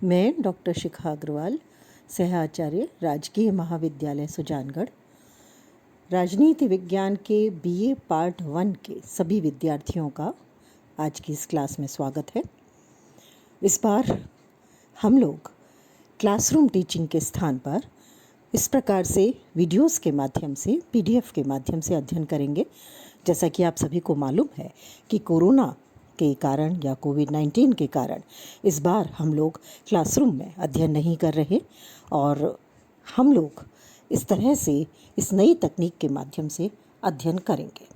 मैं डॉक्टर शिखा अग्रवाल, सहाचार्य, राजकीय महाविद्यालय सुजानगढ़, राजनीति विज्ञान के बीए पार्ट 1 के सभी विद्यार्थियों का आज की इस क्लास में स्वागत है। इस बार हम लोग क्लासरूम टीचिंग के स्थान पर इस प्रकार से वीडियोस के माध्यम से, पीडीएफ के माध्यम से अध्ययन करेंगे। जैसा कि आप सभी को मालूम है कि कोरोना के कारण या कोविड-19 के कारण इस बार हम लोग क्लासरूम में अध्ययन नहीं कर रहे और हम लोग इस तरह से इस नई तकनीक के माध्यम से अध्ययन करेंगे।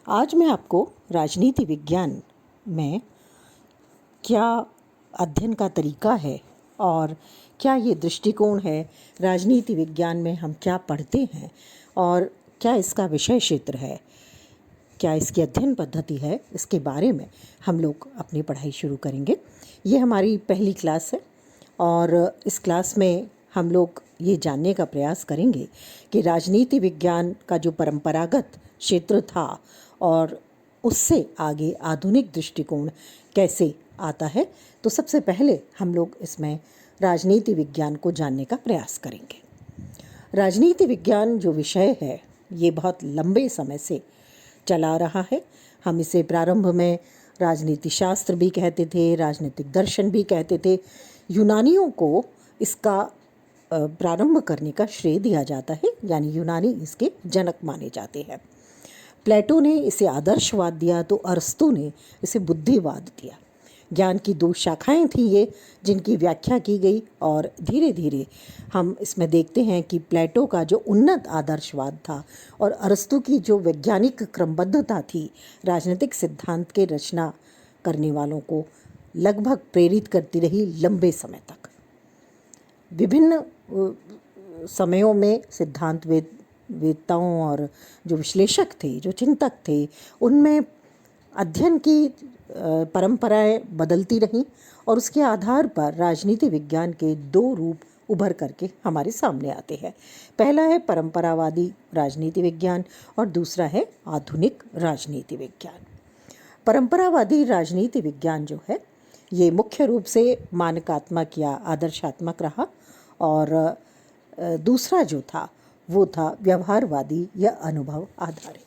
आज मैं आपको राजनीति विज्ञान में क्या अध्ययन का तरीका है और क्या ये दृष्टिकोण है, राजनीति विज्ञान में हम क्या पढ़ते हैं और क्या इसका विषय क्षेत्र है, क्या इसकी अध्ययन पद्धति है, इसके बारे में हम लोग अपनी पढ़ाई शुरू करेंगे। ये हमारी पहली क्लास है और इस क्लास में हम लोग ये जानने का प्रयास करेंगे कि राजनीति विज्ञान का जो परंपरागत क्षेत्र था और उससे आगे आधुनिक दृष्टिकोण कैसे आता है। तो सबसे पहले हम लोग इसमें राजनीति विज्ञान को जानने का प्रयास करेंगे। राजनीति विज्ञान जो विषय है ये बहुत लंबे समय से चला रहा है। हम इसे प्रारंभ में राजनीति शास्त्र भी कहते थे, राजनीतिक दर्शन भी कहते थे। यूनानियों को इसका प्रारंभ करने का श्रेय दिया जाता है, यानी यूनानी इसके जनक माने जाते हैं। प्लेटो ने इसे आदर्शवाद दिया तो अरस्तू ने इसे बुद्धिवाद दिया। ज्ञान की दो शाखाएं थी ये जिनकी व्याख्या की गई और धीरे धीरे हम इसमें देखते हैं कि प्लेटो का जो उन्नत आदर्शवाद था और अरस्तू की जो वैज्ञानिक क्रमबद्धता थी राजनीतिक सिद्धांत के रचना करने वालों को लगभग प्रेरित करती रही लंबे समय तक। विभिन्न समयों में सिद्धांत वेदताओं और जो विश्लेषक थे, जो चिंतक थे, उनमें अध्ययन की परंपराएं बदलती रहीं और उसके आधार पर राजनीति विज्ञान के दो रूप उभर करके हमारे सामने आते हैं। पहला है परंपरावादी राजनीति विज्ञान और दूसरा है आधुनिक राजनीति विज्ञान। परंपरावादी राजनीति विज्ञान जो है ये मुख्य रूप से मानकात्मक या आदर्शात्मक रहा और दूसरा जो था वो था व्यवहारवादी या अनुभव आधारित।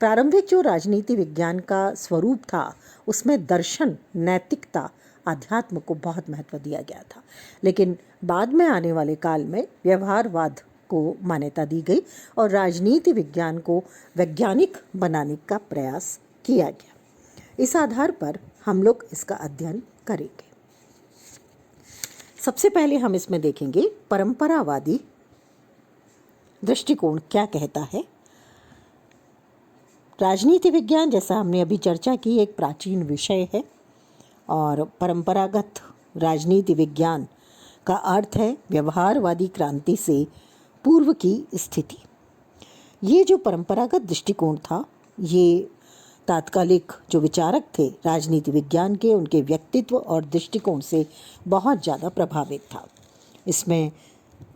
प्रारंभिक जो राजनीति विज्ञान का स्वरूप था उसमें दर्शन, नैतिकता, आध्यात्म को बहुत महत्व दिया गया था, लेकिन बाद में आने वाले काल में व्यवहारवाद को मान्यता दी गई और राजनीति विज्ञान को वैज्ञानिक बनाने का प्रयास किया गया। इस आधार पर हम लोग इसका अध्ययन करेंगे। सबसे पहले हम इसमें देखेंगे परंपरावादी दृष्टिकोण क्या कहता है। राजनीति विज्ञान, जैसा हमने अभी चर्चा की, एक प्राचीन विषय है और परंपरागत राजनीति विज्ञान का अर्थ है व्यवहारवादी क्रांति से पूर्व की स्थिति। ये जो परंपरागत दृष्टिकोण था ये तात्कालिक जो विचारक थे राजनीति विज्ञान के, उनके व्यक्तित्व और दृष्टिकोण से बहुत ज़्यादा प्रभावित था। इसमें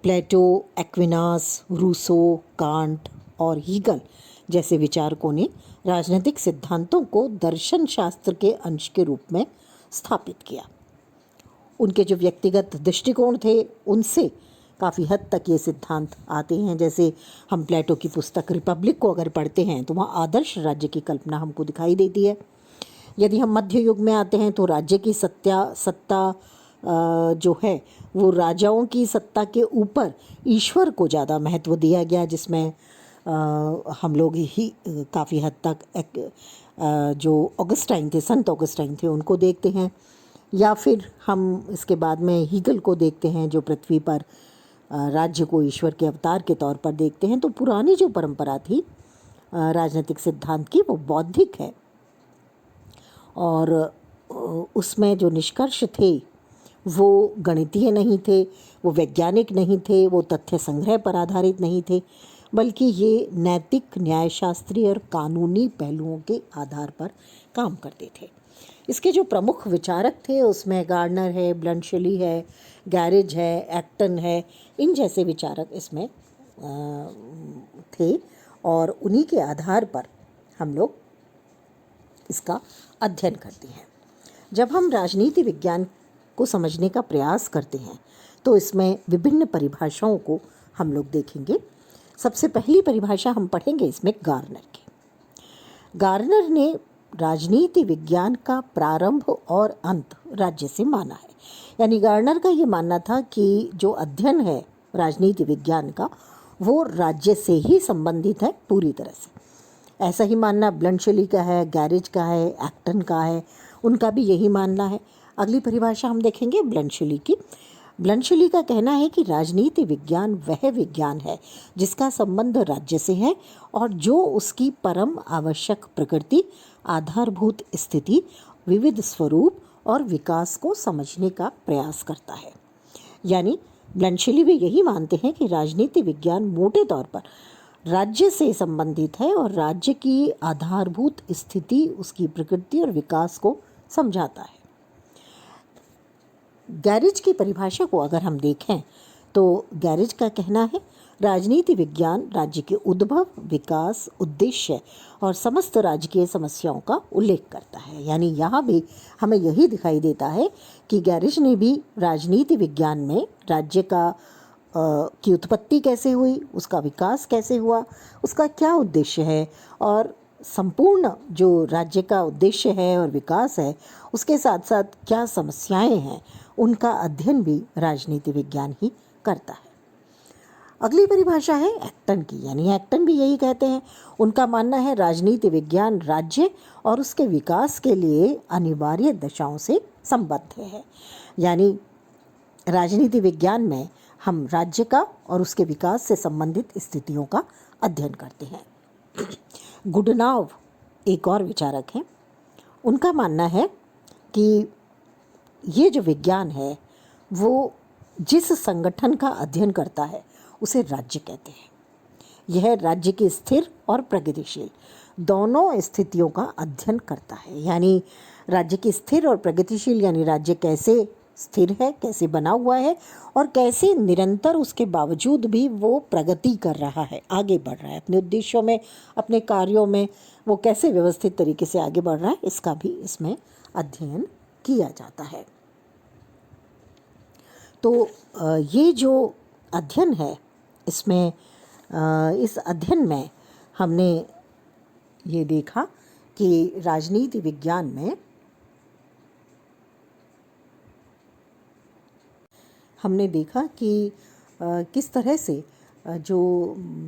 प्लेटो, एक्विनास, रूसो, कांट और हीगल जैसे विचारकों ने राजनीतिक सिद्धांतों को दर्शन शास्त्र के अंश के रूप में स्थापित किया। उनके जो व्यक्तिगत दृष्टिकोण थे उनसे काफ़ी हद तक ये सिद्धांत आते हैं। जैसे हम प्लेटो की पुस्तक रिपब्लिक को अगर पढ़ते हैं तो वहाँ आदर्श राज्य की कल्पना हमको दिखाई देती है। यदि हम मध्य युग में आते हैं तो राज्य की सत्ता जो है वो राजाओं की सत्ता के ऊपर ईश्वर को ज़्यादा महत्व दिया गया, जिसमें हम लोग ही काफ़ी हद तक जो ऑगस्टाइन थे, संत ऑगस्टाइन थे, उनको देखते हैं। या फिर हम इसके बाद में हीगल को देखते हैं जो पृथ्वी पर राज्य को ईश्वर के अवतार के तौर पर देखते हैं। तो पुरानी जो परंपरा थी राजनीतिक सिद्धांत की वो बौद्धिक है और उसमें जो निष्कर्ष थे वो गणितीय नहीं थे, वो वैज्ञानिक नहीं थे, वो तथ्य संग्रह पर आधारित नहीं थे, बल्कि ये नैतिक, न्यायशास्त्रीय और कानूनी पहलुओं के आधार पर काम करते थे। इसके जो प्रमुख विचारक थे उसमें गार्डनर है, ब्लंशली है, गैरेज है, एक्टन है, इन जैसे विचारक इसमें थे और उन्हीं के आधार पर हम लोग इसका अध्ययन करते हैं। जब हम राजनीति विज्ञान को समझने का प्रयास करते हैं तो इसमें विभिन्न परिभाषाओं को हम लोग देखेंगे। सबसे पहली परिभाषा हम पढ़ेंगे इसमें गार्नर की। गार्नर ने राजनीति विज्ञान का प्रारंभ और अंत राज्य से माना है। यानी गार्नर का ये मानना था कि जो अध्ययन है राजनीति विज्ञान का वो राज्य से ही संबंधित है पूरी तरह से। ऐसा ही मानना ब्लंशली का है, गैरिज का है, एक्टन का है, उनका भी यही मानना है। अगली परिभाषा हम देखेंगे ब्लंशली की। ब्लंशली का कहना है कि राजनीति विज्ञान वह विज्ञान है जिसका संबंध राज्य से है और जो उसकी परम आवश्यक प्रकृति, आधारभूत स्थिति, विविध स्वरूप और विकास को समझने का प्रयास करता है। यानी ब्लंशली भी यही मानते हैं कि राजनीति विज्ञान मोटे तौर पर राज्य से संबंधित है और राज्य की आधारभूत स्थिति, उसकी प्रकृति और विकास को समझाता है। गैरिज की परिभाषा को अगर हम देखें तो गैरिज का कहना है राजनीति विज्ञान राज्य के उद्भव, विकास, उद्देश्य और समस्त राजकीय समस्याओं का उल्लेख करता है। यानी यहाँ भी हमें यही दिखाई देता है कि गैरिज ने भी राजनीति विज्ञान में राज्य का की उत्पत्ति कैसे हुई, उसका विकास कैसे हुआ, उसका क्या उद्देश्य है और संपूर्ण जो राज्य का उद्देश्य है और विकास है उसके साथ साथ क्या समस्याएं हैं उनका अध्ययन भी राजनीति विज्ञान ही करता है। अगली परिभाषा है एक्टन की। यानी एक्टन भी यही कहते हैं, उनका मानना है राजनीति विज्ञान राज्य और उसके विकास के लिए अनिवार्य दशाओं से संबद्ध है। यानी राजनीति विज्ञान में हम राज्य का और उसके विकास से संबंधित स्थितियों का अध्ययन करते हैं। गुडनाव एक और विचारक हैं, उनका मानना है कि ये जो विज्ञान है वो जिस संगठन का अध्ययन करता है उसे राज्य कहते हैं। यह राज्य की स्थिर और प्रगतिशील दोनों स्थितियों का अध्ययन करता है। यानी राज्य की स्थिर और प्रगतिशील यानी राज्य कैसे स्थिर है, कैसे बना हुआ है और कैसे निरंतर उसके बावजूद भी वो प्रगति कर रहा है, आगे बढ़ रहा है अपने उद्देश्यों में, अपने कार्यों में, वो कैसे व्यवस्थित तरीके से आगे बढ़ रहा है, इसका भी इसमें अध्ययन किया जाता है। तो ये जो अध्ययन है इसमें इस अध्ययन में हमने ये देखा कि राजनीति विज्ञान में हमने देखा कि किस तरह से जो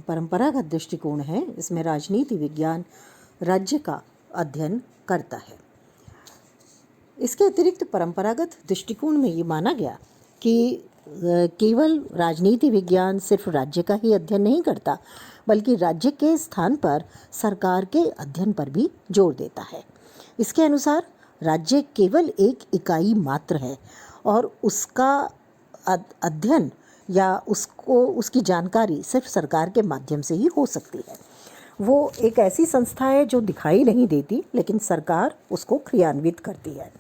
परंपरागत दृष्टिकोण है इसमें राजनीति विज्ञान राज्य का अध्ययन करता है। इसके अतिरिक्त परंपरागत दृष्टिकोण में ये माना गया कि केवल राजनीति विज्ञान सिर्फ राज्य का ही अध्ययन नहीं करता बल्कि राज्य के स्थान पर सरकार के अध्ययन पर भी जोर देता है। इसके अनुसार राज्य केवल एक इकाई मात्र है और उसका अध्ययन या उसकी जानकारी सिर्फ सरकार के माध्यम से ही हो सकती है। वो एक ऐसी संस्था है जो दिखाई नहीं देती लेकिन सरकार उसको क्रियान्वित करती है।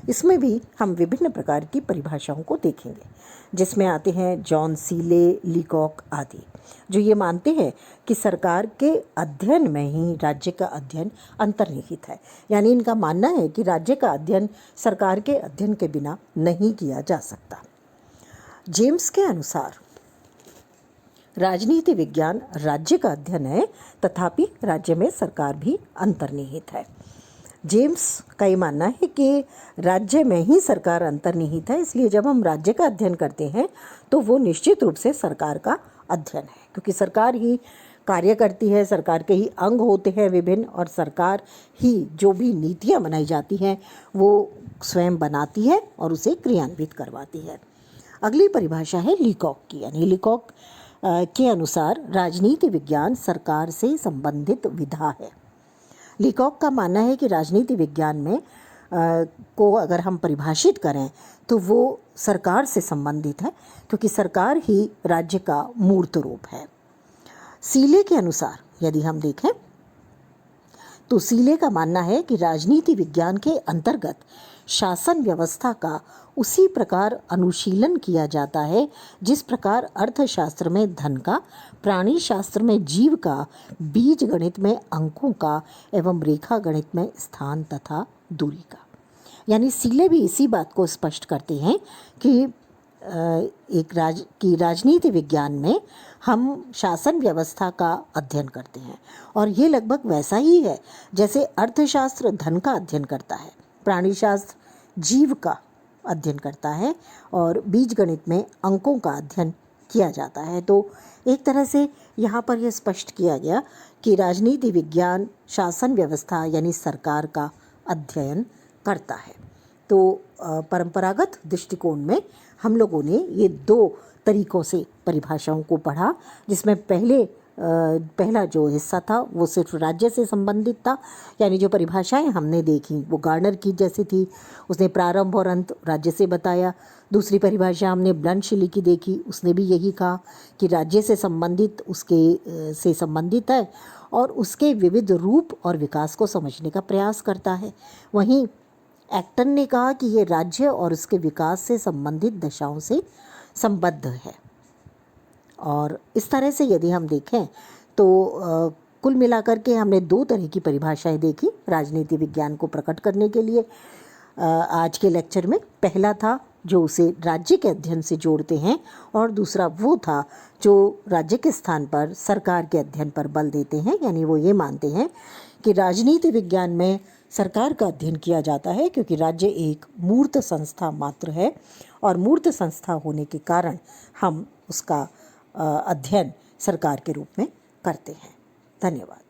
इसमें भी हम विभिन्न प्रकार की परिभाषाओं को देखेंगे जिसमें आते हैं जॉन सीले, लीकॉक आदि, जो ये मानते हैं कि सरकार के अध्ययन में ही राज्य का अध्ययन अंतर्निहित है। यानी इनका मानना है कि राज्य का अध्ययन सरकार के अध्ययन के बिना नहीं किया जा सकता। जेम्स के अनुसार राजनीति विज्ञान राज्य का अध्ययन है तथापि राज्य में सरकार भी अंतर्निहित है। जेम्स का ये मानना है कि राज्य में ही सरकार अंतर्निहित है, इसलिए जब हम राज्य का अध्ययन करते हैं तो वो निश्चित रूप से सरकार का अध्ययन है, क्योंकि सरकार ही कार्य करती है, सरकार के ही अंग होते हैं विभिन्न, और सरकार ही जो भी नीतियाँ बनाई जाती हैं वो स्वयं बनाती है और उसे क्रियान्वित करवाती है। अगली परिभाषा है लीकॉक की। यानी लीकॉक के अनुसार राजनीति विज्ञान सरकार से संबंधित विधा है। लीकॉक का मानना है कि राजनीति विज्ञान में को अगर हम परिभाषित करें तो वो सरकार से संबंधित है, क्योंकि सरकार ही राज्य का मूर्त रूप है। सीले के अनुसार यदि हम देखें तो सीले का मानना है कि राजनीति विज्ञान के अंतर्गत शासन व्यवस्था का उसी प्रकार अनुशीलन किया जाता है जिस प्रकार अर्थशास्त्र में धन का, प्राणी शास्त्र में जीव का, बीज गणित में अंकों का एवं रेखा गणित में स्थान तथा दूरी का। यानी सीले भी इसी बात को स्पष्ट करते हैं कि राजनीति विज्ञान में हम शासन व्यवस्था का अध्ययन करते हैं, और ये लगभग वैसा ही है जैसे अर्थशास्त्र धन का अध्ययन करता है, प्राणीशास्त्र जीव का अध्ययन करता है और बीजगणित में अंकों का अध्ययन किया जाता है। तो एक तरह से यहाँ पर यह स्पष्ट किया गया कि राजनीति विज्ञान शासन व्यवस्था यानी सरकार का अध्ययन करता है। तो परंपरागत दृष्टिकोण में हम लोगों ने ये दो तरीक़ों से परिभाषाओं को पढ़ा, जिसमें पहला जो हिस्सा था वो सिर्फ राज्य से संबंधित था, यानी जो परिभाषाएं हमने देखी वो गार्नर की जैसी थी, उसने प्रारंभ और अंत राज्य से बताया। दूसरी परिभाषा हमने ब्लंशली की देखी, उसने भी यही कहा कि राज्य से संबंधित से संबंधित है और उसके विविध रूप और विकास को समझने का प्रयास करता है। वहीं एक्टन ने कहा कि ये राज्य और उसके विकास से संबंधित दशाओं से संबद्ध है। और इस तरह से यदि हम देखें तो कुल मिलाकर के हमने दो तरह की परिभाषाएं देखी राजनीति विज्ञान को प्रकट करने के लिए आज के लेक्चर में। पहला था जो उसे राज्य के अध्ययन से जोड़ते हैं, और दूसरा वो था जो राज्य के स्थान पर सरकार के अध्ययन पर बल देते हैं, यानी वो ये मानते हैं कि राजनीति विज्ञान में सरकार का अध्ययन किया जाता है क्योंकि राज्य एक मूर्त संस्था मात्र है, और मूर्त संस्था होने के कारण हम उसका अध्ययन सरकार के रूप में करते हैं। धन्यवाद।